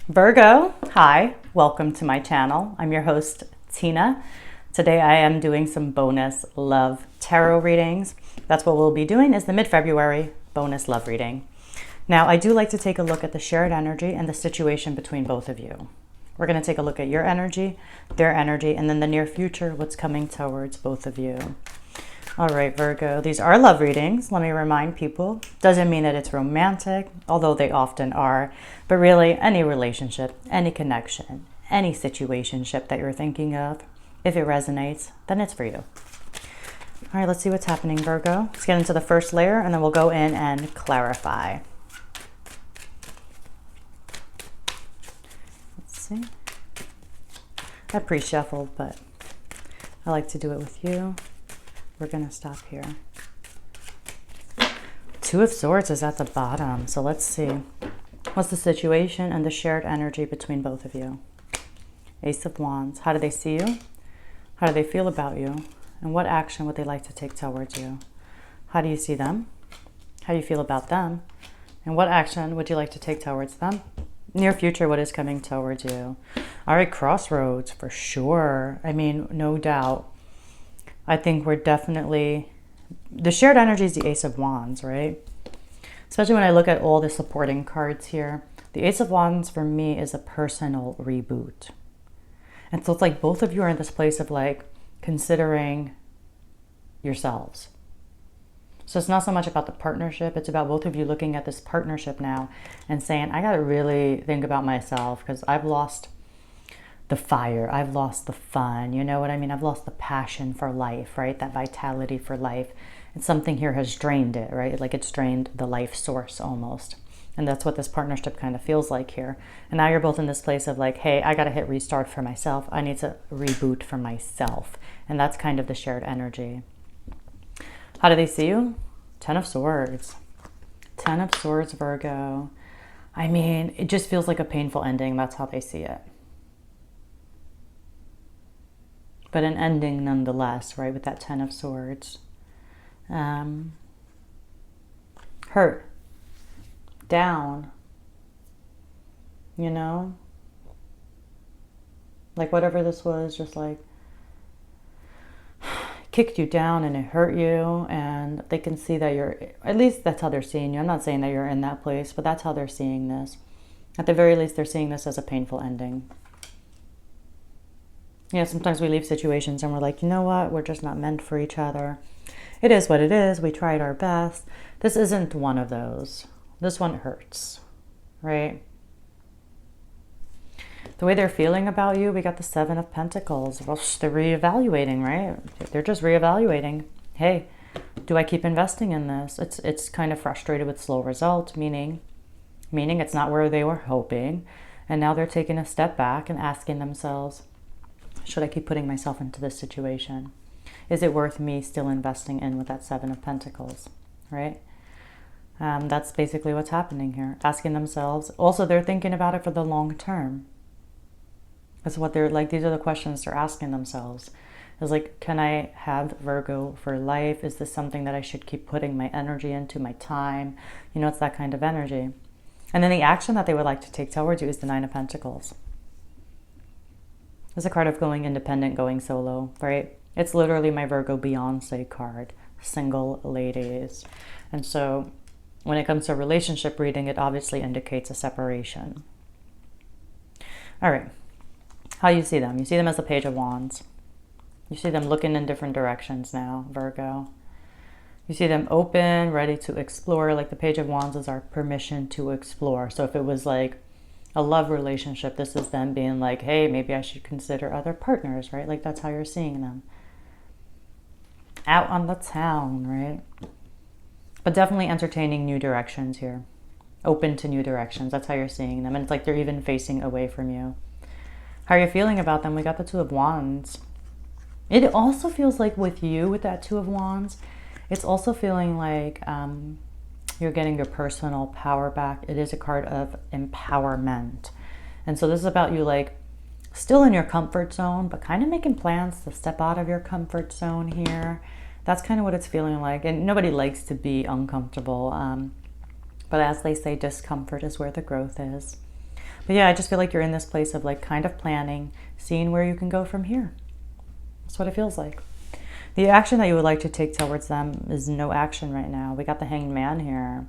Virgo, hi, welcome to my channel. I'm your host, Tina. Today I am doing some bonus love tarot readings. That's what we'll be doing, is the mid-February bonus love reading. Now, I do like to take a look at the shared energy and the situation between both of you. We're going to take a look at your energy, their energy, and then the near future, what's coming towards both of you. All right, Virgo, these are love readings. Let me remind people, doesn't mean that it's romantic, although they often are, but really any relationship, any connection, any situationship that you're thinking of, if it resonates, then it's for you. All right, let's see what's happening, Virgo. Let's get into the first layer and then we'll go in and clarify. Let's see. I pre-shuffled, but I like to do it with you. We're going to stop here. Two of Swords is at the bottom. So let's see. What's the situation and the shared energy between both of you? Ace of Wands. How do they see you? How do they feel about you? And what action would they like to take towards you? How do you see them? How do you feel about them? And what action would you like to take towards them? Near future, what is coming towards you? All right, crossroads for sure. I mean, no doubt. I think we're definitely, the shared energy is the Ace of Wands, right? Especially when I look at all the supporting cards here. The Ace of Wands for me is a personal reboot. And so it's like both of you are in this place of like considering yourselves. So it's not so much about the partnership. It's about both of you looking at this partnership now and saying, I got to really think about myself because I've lost the fire. I've lost the fun. You know what I mean? I've lost the passion for life, right? That vitality for life. And something here has drained it, right? Like it's drained the life source almost. And that's what this partnership kind of feels like here. And now you're both in this place of like, hey, I got to hit restart for myself. I need to reboot for myself. And that's kind of the shared energy. How do they see you? Ten of Swords. Ten of Swords, Virgo. I mean, it just feels like a painful ending. That's how they see it. But an ending nonetheless, right? With that Ten of Swords. Hurt. Down. You know? Like whatever this was, just like kicked you down and it hurt you. And they can see that you're, at least that's how they're seeing you. I'm not saying that you're in that place, but that's how they're seeing this. At the very least, they're seeing this as a painful ending. Yeah, sometimes we leave situations and we're like, you know what? We're just not meant for each other. It is what it is. We tried our best. This isn't one of those. This one hurts, right? The way they're feeling about you, we got the Seven of Pentacles. Well, they're reevaluating, right? They're just reevaluating. Hey, do I keep investing in this? It's kind of frustrated with slow results, meaning it's not where they were hoping. And now they're taking a step back and asking themselves, should I keep putting myself into this situation? Is it worth me still investing in with that Seven of Pentacles, right? That's basically what's happening here. Asking themselves. Also, they're thinking about it for the long term. That's what they're like. These are the questions they're asking themselves. It's like, can I have Virgo for life? Is this something that I should keep putting my energy into, my time? You know, it's that kind of energy. And then the action that they would like to take towards you is the Nine of Pentacles. It's a card of going independent, going solo, right? It's literally my Virgo Beyonce card, single ladies. And so when it comes to relationship reading, it obviously indicates a separation. All right. How you see them? You see them as a Page of Wands. You see them looking in different directions now, Virgo. You see them open, ready to explore. Like the Page of Wands is our permission to explore. So if it was like a love relationship, this is them being like, hey, maybe I should consider other partners, right? Like that's how you're seeing them. Out on the town, right? But definitely entertaining new directions here. Open to new directions. That's how you're seeing them. And it's like they're even facing away from you. How are you feeling about them? We got the Two of Wands. It also feels like with you, with that Two of Wands, it's also feeling like you're getting your personal power back. It is a card of empowerment. And so this is about you like still in your comfort zone, but kind of making plans to step out of your comfort zone here. That's kind of what it's feeling like. And nobody likes to be uncomfortable. But as they say, discomfort is where the growth is. But yeah, I just feel like you're in this place of like kind of planning, seeing where you can go from here. That's what it feels like. The action that you would like to take towards them is no action right now. We got the Hanged Man here.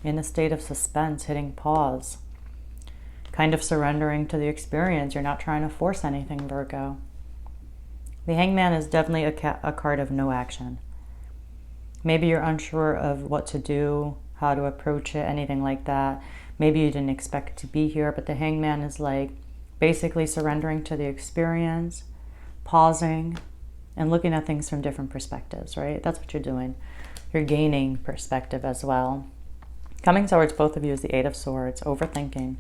In a state of suspense, hitting pause. Kind of surrendering to the experience. You're not trying to force anything, Virgo. The Hanged Man is definitely a card of no action. Maybe you're unsure of what to do, how to approach it, anything like that. Maybe you didn't expect to be here, but the Hanged Man is like basically surrendering to the experience, pausing, and looking at things from different perspectives, right? That's what you're doing. You're gaining perspective as well. Coming towards both of you is the Eight of Swords, overthinking.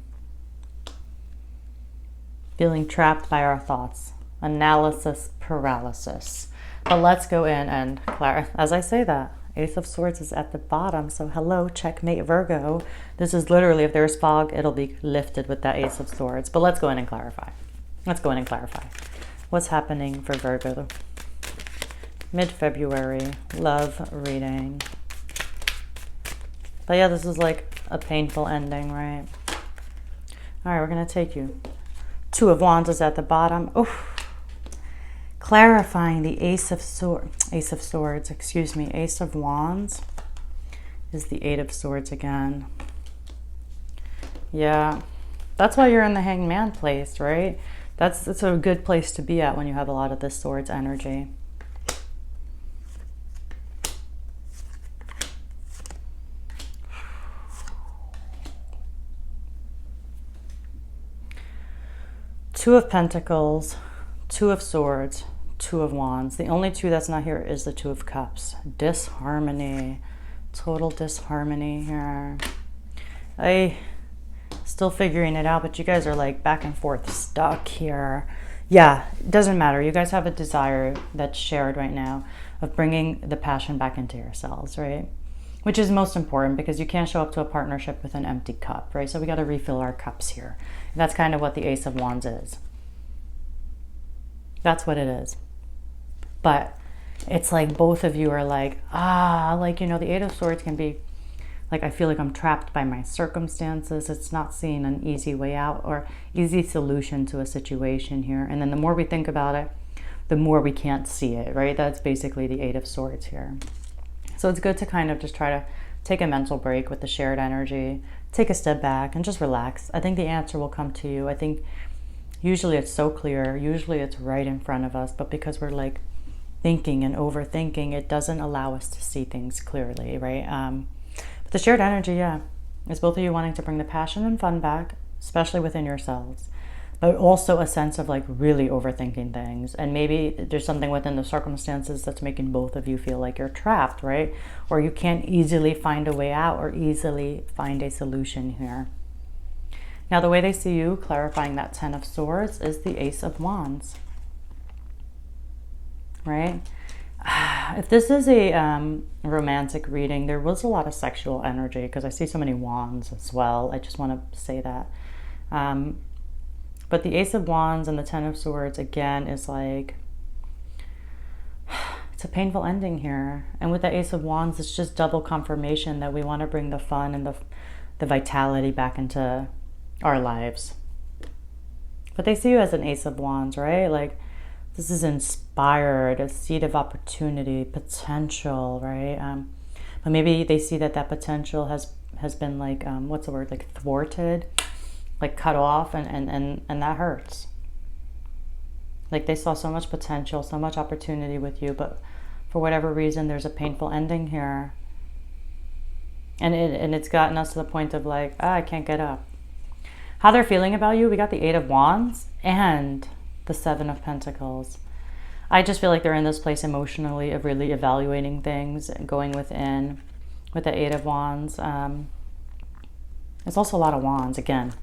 Feeling trapped by our thoughts. Analysis paralysis. But let's go in and clarify. As I say that, Ace of Swords is at the bottom. So hello, checkmate, Virgo. This is literally, if there's fog, it'll be lifted with that Ace of Swords. But let's go in and clarify. Let's go in and clarify. What's happening for Virgo? Mid-February, love reading. But yeah, this is like a painful ending, right? All right, we're going to take you. Two of Wands is at the bottom. Oof. Clarifying the Ace of Swords, excuse me. Ace of Wands is the Eight of Swords again. Yeah, that's why you're in the Hanged Man place, right? That's a good place to be at when you have a lot of this Swords energy. Two of Pentacles, Two of Swords, Two of Wands. The only two that's not here is the Two of Cups. Disharmony. Total disharmony here. Still figuring it out, but you guys are like back and forth stuck here. Yeah, it doesn't matter. You guys have a desire that's shared right now of bringing the passion back into yourselves, right? Which is most important because you can't show up to a partnership with an empty cup, right? So we got to refill our cups here. And that's kind of what the Ace of Wands is. That's what it is. But it's like both of you are like, like, you know, the Eight of Swords can be like, I feel like I'm trapped by my circumstances. It's not seeing an easy way out or easy solution to a situation here. And then the more we think about it, the more we can't see it, right? That's basically the Eight of Swords here. So it's good to kind of just try to take a mental break with the shared energy, take a step back and just relax. I think the answer will come to you. I think usually it's so clear. Usually it's right in front of us, but because we're like thinking and overthinking, it doesn't allow us to see things clearly, right? But the shared energy, yeah, is both of you wanting to bring the passion and fun back, especially within yourselves, but also a sense of like really overthinking things. And maybe there's something within the circumstances that's making both of you feel like you're trapped, right? Or you can't easily find a way out or easily find a solution here. Now, the way they see you, clarifying that Ten of Swords, is the Ace of Wands, right? If this is a romantic reading, there was a lot of sexual energy because I see so many wands as well. I just want to say that. But the Ace of Wands and the Ten of Swords, again, is like, it's a painful ending here. And with the Ace of Wands, it's just double confirmation that we want to bring the fun and the vitality back into our lives. But they see you as an Ace of Wands, right? Like, this is inspired, a seed of opportunity, potential, right? But maybe they see that potential has been like, what's the word? Like thwarted, like cut off, and that hurts. Like they saw so much potential, so much opportunity with you, but for whatever reason, there's a painful ending here. And it's gotten us to the point of like, I can't get up. How they're feeling about you, we got the Eight of Wands and the Seven of Pentacles. I just feel like they're in this place emotionally of really evaluating things and going within with the Eight of Wands. There's also a lot of wands. Again,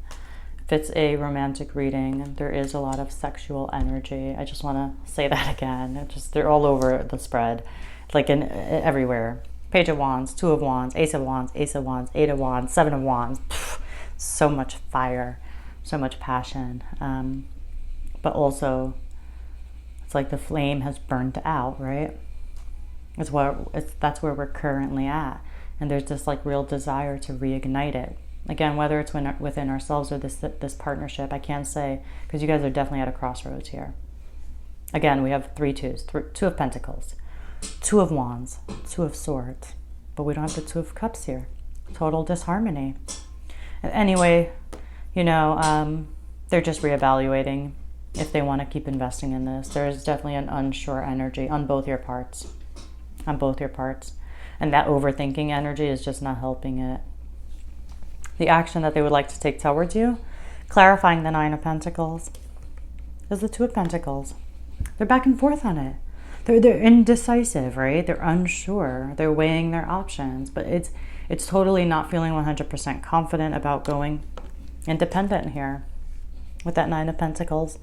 if it's a romantic reading, there is a lot of sexual energy. I just want to say that again. They're all over the spread, like everywhere. Page of Wands, Two of Wands, Ace of Wands, Ace of Wands, Eight of Wands, Seven of Wands. So much fire, so much passion. But also, it's like the flame has burnt out, right? That's where we're currently at. And there's this like real desire to reignite it. Again, whether it's within ourselves or this partnership, I can't say, because you guys are definitely at a crossroads here. Again, we have 3 twos, 2 of Pentacles, 2 of Wands, 2 of Swords, but we don't have the 2 of Cups here. Total disharmony. And anyway, you know, they're just reevaluating if they want to keep investing in this. There is definitely an unsure energy on both your parts. On both your parts. And that overthinking energy is just not helping it. The action that they would like to take towards you, clarifying the 9 of Pentacles, is the 2 of Pentacles. They're back and forth on it. They're indecisive, right? They're unsure. They're weighing their options. But it's totally not feeling 100% confident about going independent here. With that 9 of Pentacles,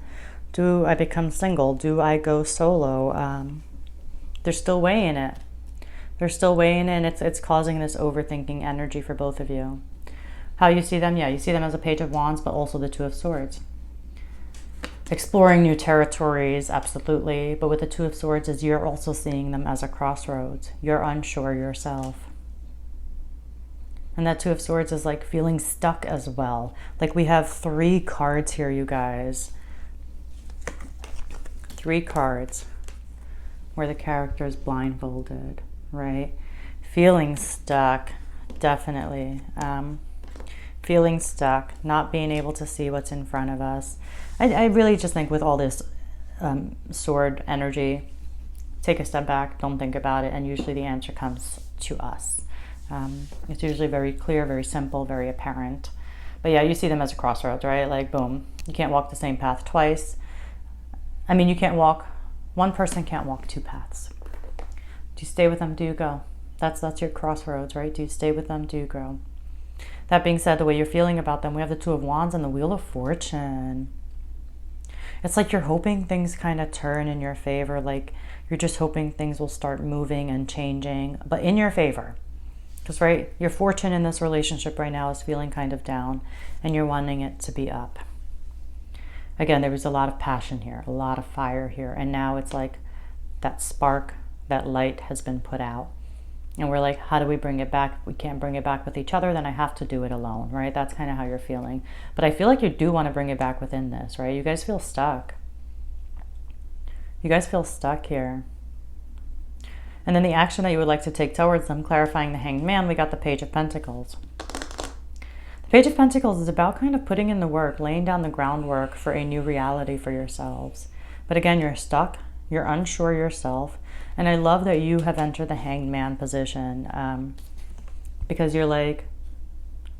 do I become single? Do I go solo? They're still weighing it. They're still weighing it, and it's causing this overthinking energy for both of you. How you see them? Yeah, you see them as a Page of Wands, but also the 2 of Swords. Exploring new territories, absolutely. But with the 2 of Swords, is you're also seeing them as a crossroads. You're unsure yourself. And that 2 of Swords is like feeling stuck as well. Like we have 3 cards here, you guys. 3 cards where the character is blindfolded, right? Feeling stuck, definitely. Feeling stuck, not being able to see what's in front of us. I really just think with all this sword energy, take a step back, don't think about it, and usually the answer comes to us. It's usually very clear, very simple, very apparent. But yeah, you see them as a crossroads, right? Like, boom, you can't walk the same path twice. I mean, you can't walk, one person can't walk 2 paths. Do you stay with them? Do you go? That's your crossroads, right? Do you stay with them? Do you grow? That being said, the way you're feeling about them, we have the 2 of Wands and the Wheel of Fortune. It's like you're hoping things kind of turn in your favor, like you're just hoping things will start moving and changing, but in your favor. Because, right, your fortune in this relationship right now is feeling kind of down, and you're wanting it to be up. Again, there was a lot of passion here, a lot of fire here, and now it's like that spark, that light has been put out. And we're like, how do we bring it back? If we can't bring it back with each other, then I have to do it alone, right? That's kind of how you're feeling. But I feel like you do want to bring it back within this, right? You guys feel stuck. You guys feel stuck here. And then the action that you would like to take towards them, clarifying the Hanged Man, we got the Page of Pentacles. The Page of Pentacles is about kind of putting in the work, laying down the groundwork for a new reality for yourselves. But again, you're stuck. You're unsure yourself. And I love that you have entered the Hanged Man position because you're like,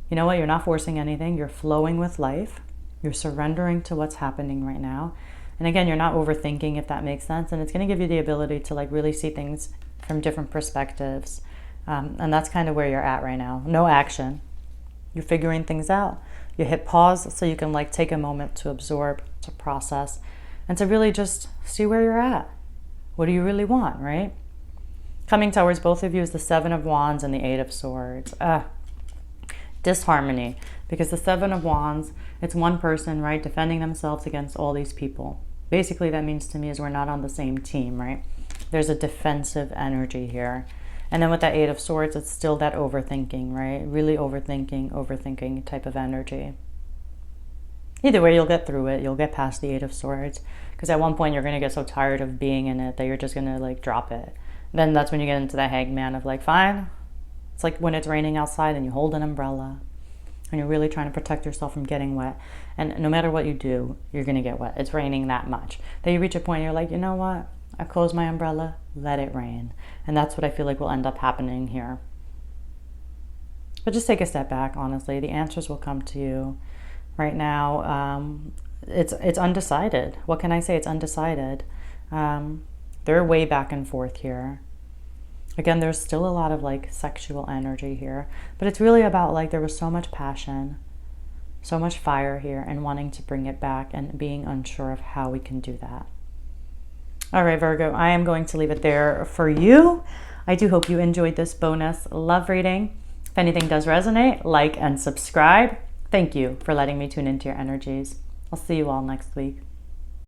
you know what? You're not forcing anything. You're flowing with life. You're surrendering to what's happening right now. And again, you're not overthinking, if that makes sense. And it's going to give you the ability to like really see things from different perspectives. And that's kind of where you're at right now. No action. You're figuring things out. You hit pause so you can like take a moment to absorb, to process, and to really just see where you're at. What do you really want, right? Coming towards both of you is the 7 of Wands and the 8 of Swords. Disharmony. Because the 7 of Wands, it's one person, right, defending themselves against all these people. Basically, that means to me is we're not on the same team, right? There's a defensive energy here. And then with that 8 of Swords, it's still that overthinking, right? Really overthinking type of energy. Either way, you'll get through it. You'll get past the 8 of Swords. Because at one point, you're going to get so tired of being in it that you're just going to like drop it. Then that's when you get into the Hanged Man of like, fine. It's like when it's raining outside and you hold an umbrella. And you're really trying to protect yourself from getting wet. And no matter what you do, you're going to get wet. It's raining that much. Then you reach a point and you're like, you know what? I close my umbrella, let it rain. And that's what I feel like will end up happening here. But just take a step back, honestly. The answers will come to you. Right now, it's undecided. What can I say? It's undecided. They're way back and forth here. Again, there's still a lot of like sexual energy here. But it's really about like there was so much passion, so much fire here, and wanting to bring it back and being unsure of how we can do that. All right, Virgo, I am going to leave it there for you. I do hope you enjoyed this bonus love reading. If anything does resonate, like and subscribe. Thank you for letting me tune into your energies. I'll see you all next week.